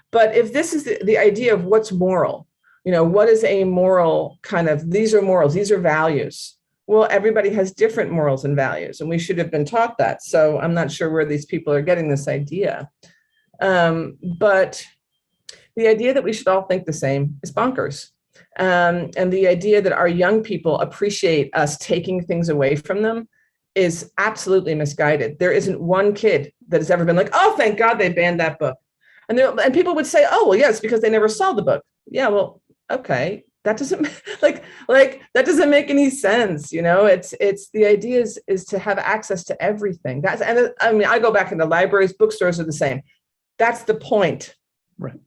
But if this is the idea of what's moral, what is a moral kind of, these are morals, these are values. Well, everybody has different morals and values, and we should have been taught that. So I'm not sure where these people are getting this idea. But the idea that we should all think the same is bonkers. And the idea that our young people appreciate us taking things away from them is absolutely misguided. There isn't one kid that has ever been like, oh, thank God they banned that book. And people would say, oh, well, yes, because they never saw the book. Yeah, well, okay. That doesn't like that doesn't make any sense. It's the idea is to have access to everything. I go back into libraries, bookstores are the same. That's the point. Right.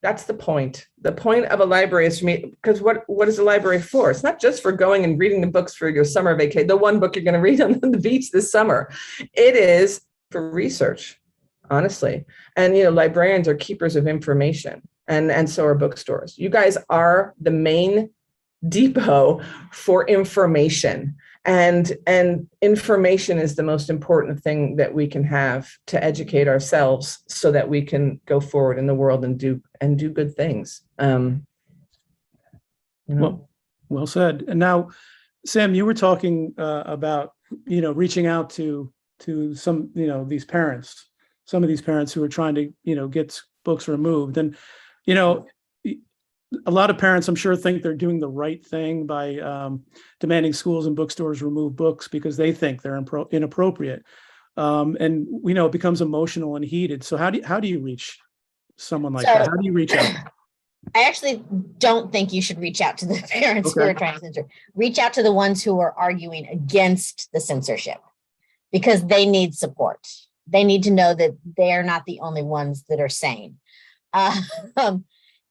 That's the point. The point of a library is for me, because what is a library for? It's not just for going and reading the books for your summer vacation, the one book you're going to read on the beach this summer. It is for research, honestly. And, librarians are keepers of information, and so are bookstores. You guys are the main depot for information. And information is the most important thing that we can have to educate ourselves so that we can go forward in the world and do good things. Well said. And now, Sam, you were talking about, reaching out to some, these parents, some of these parents who are trying to, get books removed. And, a lot of parents, I'm sure, think they're doing the right thing by demanding schools and bookstores remove books because they think they're inappropriate. And we know it becomes emotional and heated. So how do you reach someone like that? How do you reach out? I actually don't think you should reach out to the parents who are trying to censor. Reach out to the ones who are arguing against the censorship, because they need support. They need to know that they're not the only ones that are sane.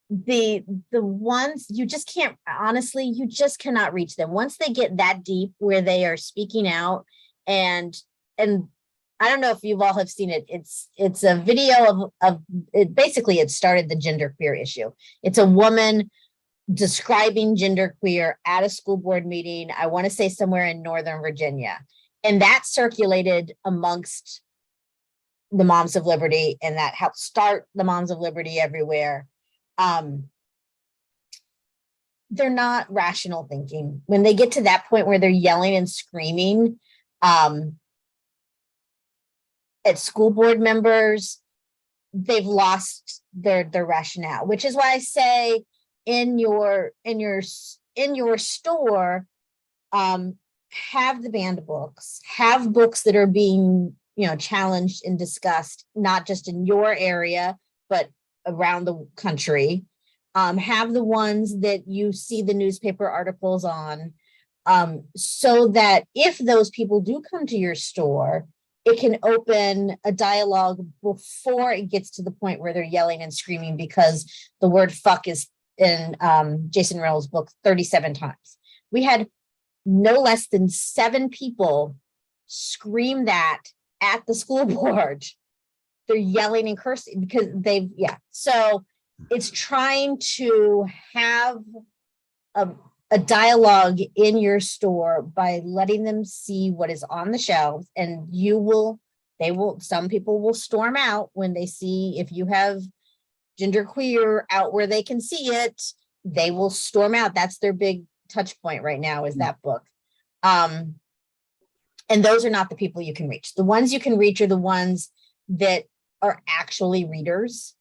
The ones you just can't, honestly, you just cannot reach them once they get that deep where they are speaking out. And I don't know if you all have seen it. It's a video of it. Basically, it started the genderqueer issue. It's a woman describing genderqueer at a school board meeting. I want to say somewhere in Northern Virginia, and that circulated amongst the Moms of Liberty, and that helped start the Moms of Liberty everywhere. they're not rational thinking. When they get to that point where they're yelling and screaming at school board members, they've lost their rationale, which is why I say in your store, have the banned books, have books that are being, challenged and discussed, not just in your area, but around the country. Have the ones that you see the newspaper articles on, so that if those people do come to your store, it can open a dialogue before it gets to the point where they're yelling and screaming because the word fuck is in Jason Reynolds' book 37 times. We had no less than 7 people scream that at the school board. They're yelling and cursing because So it's trying to have a dialogue in your store by letting them see what is on the shelves, and some people will storm out when they see if you have genderqueer out where they can see it, they will storm out. That's their big touch point right now is that book. And those are not the people you can reach. The ones you can reach are the ones that are actually readers.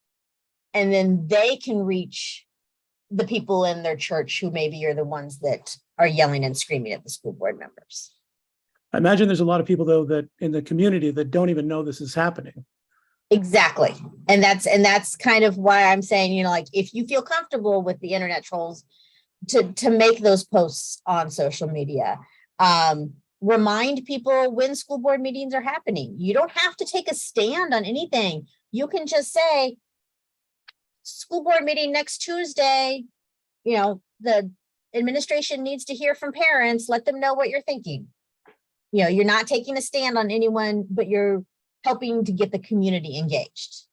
And then they can reach the people in their church who maybe are the ones that are yelling and screaming at the school board members. I imagine there's a lot of people, though, that in the community that don't even know this is happening. Exactly. And that's kind of why I'm saying, if you feel comfortable with the internet trolls to make those posts on social media, remind people when school board meetings are happening. You don't have to take a stand on anything. You can just say, school board meeting next Tuesday, the administration needs to hear from parents, let them know what you're thinking. You're not taking a stand on anyone, but you're helping to get the community engaged.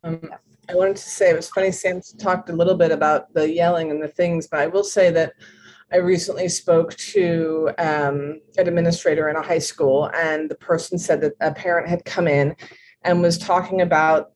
I wanted to say, it was funny, Sam talked a little bit about the yelling and the things, but I will say that I recently spoke to an administrator in a high school, and the person said that a parent had come in and was talking about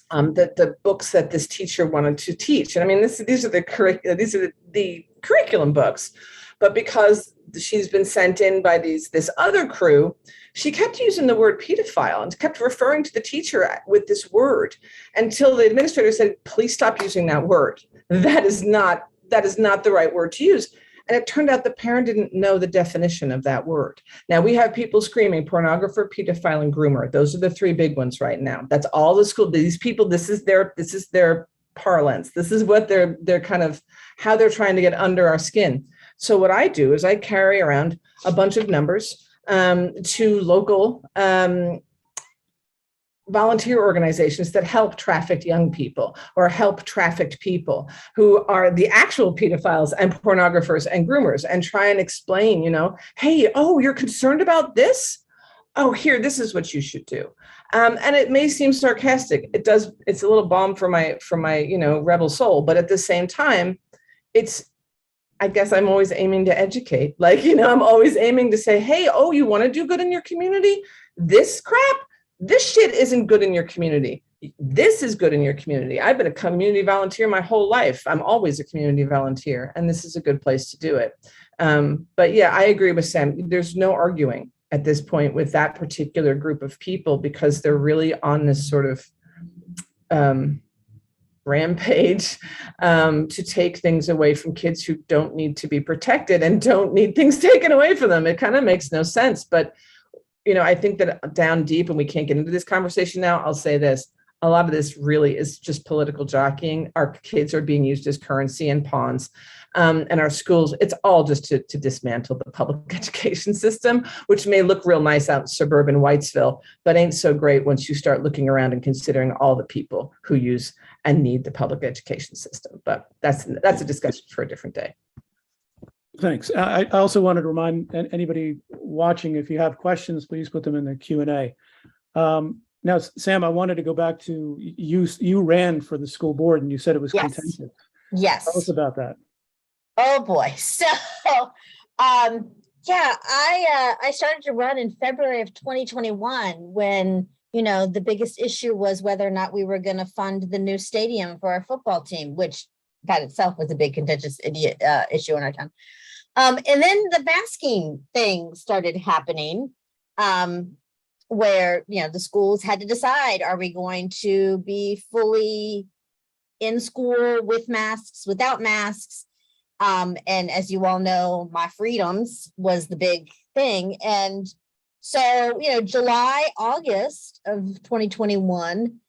the books that this teacher wanted to teach. And I mean, these are the curriculum books, but because she's been sent in by this other crew, she kept using the word pedophile and kept referring to the teacher with this word until the administrator said, please stop using that word. That is not the right word to use. And it turned out the parent didn't know the definition of that word. Now we have people screaming pornographer, pedophile, and groomer. Those are the 3 big ones right now. That's all the school, these people, this is their parlance. This is what they're kind of how they're trying to get under our skin. So what I do is I carry around a bunch of numbers to local volunteer organizations that help trafficked young people or help trafficked people who are the actual pedophiles and pornographers and groomers, and try and explain, hey, oh, you're concerned about this? Oh, here, this is what you should do. And it may seem sarcastic. It's a little balm for my rebel soul, but at the same time, I guess I'm always aiming to educate. I'm always aiming to say, hey, oh, you want to do good in your community? This shit isn't good in your community. This is good in your community. I've been a community volunteer my whole life. I'm always a community volunteer, and this is a good place to do it. But yeah, I agree with Sam. There's no arguing at this point with that particular group of people because they're really on this sort of rampage to take things away from kids who don't need to be protected and don't need things taken away from them. It kind of makes no sense. But, I think that down deep, and we can't get into this conversation now, I'll say this. A lot of this really is just political jockeying. Our kids are being used as currency and pawns. And our schools, it's all just to dismantle the public education system, which may look real nice out in suburban Whitesville, but ain't so great once you start looking around and considering all the people who use and need the public education system. But that's a discussion for a different day. Thanks. I also wanted to remind anybody watching, if you have questions, please put them in the Q&A. Now, Sam, I wanted to go back to you ran for the school board and you said it was contentious. Yes. Tell us about that. Oh boy. So, I started to run in February of 2021 when, the biggest issue was whether or not we were going to fund the new stadium for our football team, which that itself was a big contentious issue in our town. And then the masking thing started happening, where, the schools had to decide, are we going to be fully in school with masks, without masks? And as you all know, my freedoms was the big thing. And so, July, August of 2021,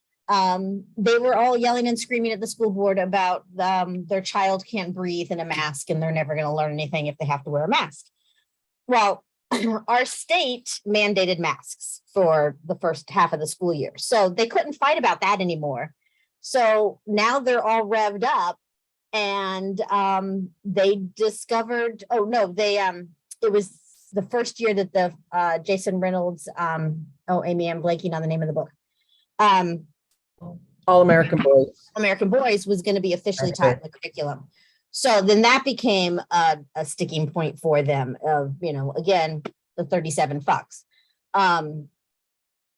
they were all yelling and screaming at the school board about their child can't breathe in a mask and they're never going to learn anything if they have to wear a mask. Well, our state mandated masks for the first half of the school year. So they couldn't fight about that anymore. So now they're all revved up, and they discovered, it was the first year that the Jason Reynolds, Amy, I'm blanking on the name of the book. All American Boys. American Boys was going to be officially taught in the curriculum. So then that became a sticking point for them of, again, the 37 fucks.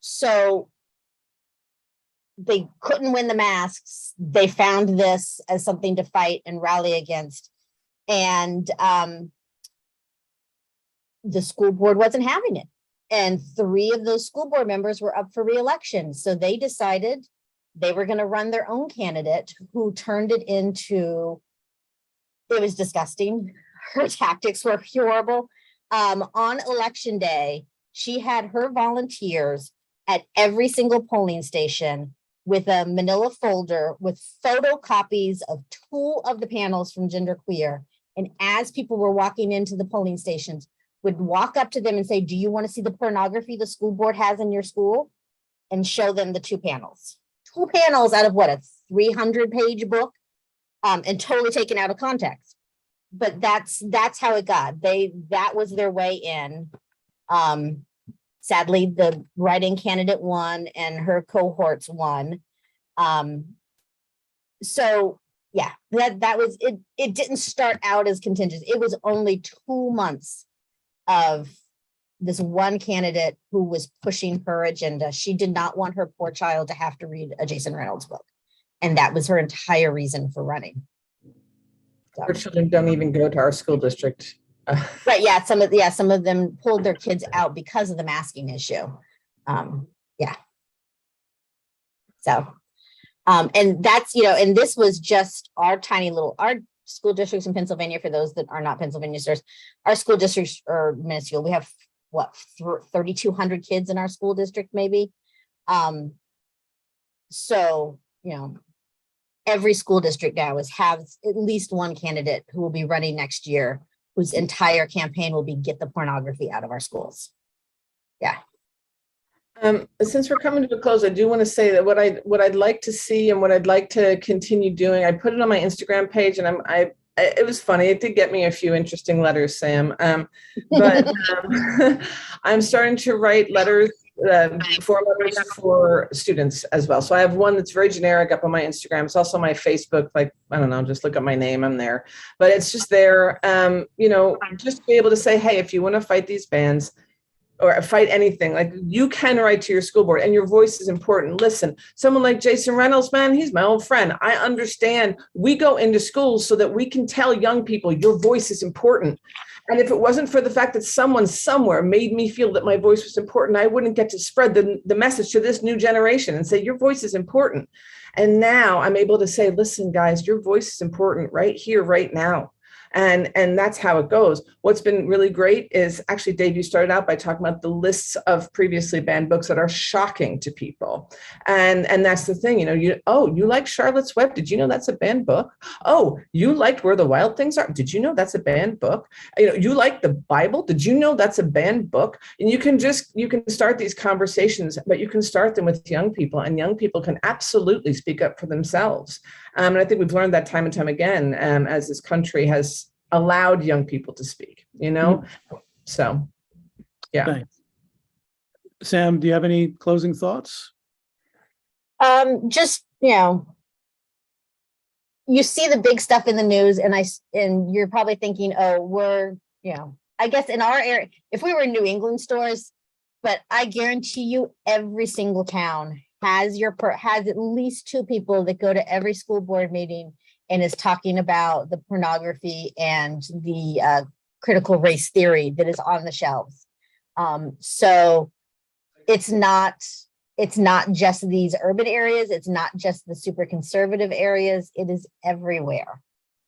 So they couldn't win the masks. They found this as something to fight and rally against. And the school board wasn't having it. And 3 of those school board members were up for re-election. So they decided they were going to run their own candidate, who turned it into, it was disgusting. Her tactics were horrible. On election day, she had her volunteers at every single polling station with a manila folder with photocopies of 2 of the panels from Genderqueer. And as people were walking into the polling stations, would walk up to them and say, do you want to see the pornography the school board has in your school? And show them the 2 panels. 2 panels out of what, a 300-page book, and totally taken out of context. But that's how it got. That was their way in. Sadly, the write-in candidate won and her cohorts won. So yeah, that was it. It didn't start out as contentious. It was only 2 months of this one candidate who was pushing her agenda. She did not want her poor child to have to read a Jason Reynolds book. And that was her entire reason for running. So. Our children don't even go to our school district. Right. Yeah. Some of them pulled their kids out because of the masking issue. Yeah. So, and that's, and this was just our school districts in Pennsylvania. For those that are not Pennsylvania stars, our school districts are minuscule. We have 3,200 kids in our school district, maybe. So, every school district now has at least one candidate who will be running next year, whose entire campaign will be get the pornography out of our schools. Yeah. Since we're coming to a close, I do want to say that what I'd like to see and what I'd like to continue doing, I put it on my Instagram page, and it was funny. It did get me a few interesting letters, Sam. But I'm starting to write letters, for students as well. So I have one that's very generic up on my Instagram. It's also my Facebook. Like, I don't know, just look up my name. I'm there. But it's just there, just to be able to say, hey, if you want to fight these bans, or fight anything, like, you can write to your school board, and your voice is important. Listen, someone like Jason Reynolds, man, he's my old friend. I understand. We go into schools so that we can tell young people your voice is important. And if it wasn't for the fact that someone somewhere made me feel that my voice was important, I wouldn't get to spread the message to this new generation and say, your voice is important. And now I'm able to say, listen, guys, your voice is important right here, right now. And that's how it goes. What's been really great is, actually, Dave, you started out by talking about the lists of previously banned books that are shocking to people. And that's the thing, you like Charlotte's Web. Did you know that's a banned book? Oh, you liked Where the Wild Things Are. Did you know that's a banned book? You like the Bible. Did you know that's a banned book? And you can start these conversations, but you can start them with young people, and young people can absolutely speak up for themselves. And I think we've learned that time and time again, as this country has allowed young people to speak, So, yeah. Thanks. Sam, do you have any closing thoughts? Just, you see the big stuff in the news, and you're probably thinking, oh, we're, I guess in our area, if we were in New England stores, but I guarantee you every single town has at least 2 people that go to every school board meeting and is talking about the pornography and the critical race theory that is on the shelves. So it's not just these urban areas. It's not just the super conservative areas. It is everywhere.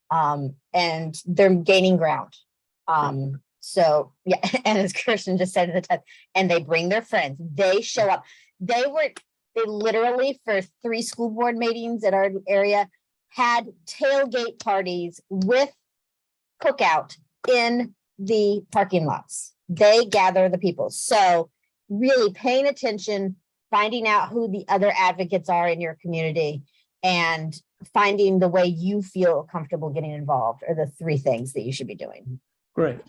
And they're gaining ground. So yeah, and as Kirsten just said at the time, and they bring their friends, they show up. They literally, for 3 school board meetings at our area, had tailgate parties with cookout in the parking lots. They gather the people. So really paying attention, finding out who the other advocates are in your community, and finding the way you feel comfortable getting involved are the 3 things that you should be doing. Great.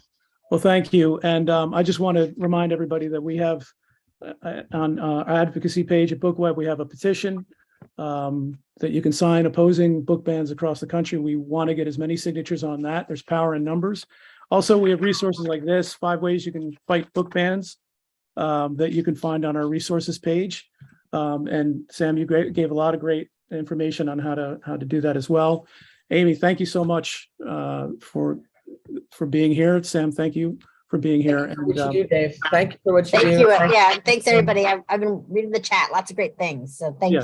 Well, thank you. And I just want to remind everybody that we have on our advocacy page at BookWeb, we have a petition that you can sign opposing book bans across the country. We want to get as many signatures on that. There's power in numbers. Also, we have resources like this, 5 ways you can fight book bans that you can find on our resources page. And Sam, you gave a lot of great information on how to do that as well. Amy, thank you so much for being here. Sam, thank you for being here. Thank you for what you do, Dave. Thank you for what you Thank do. you. Yeah, thanks everybody. I've been reading the chat. Lots of great things. So thank you.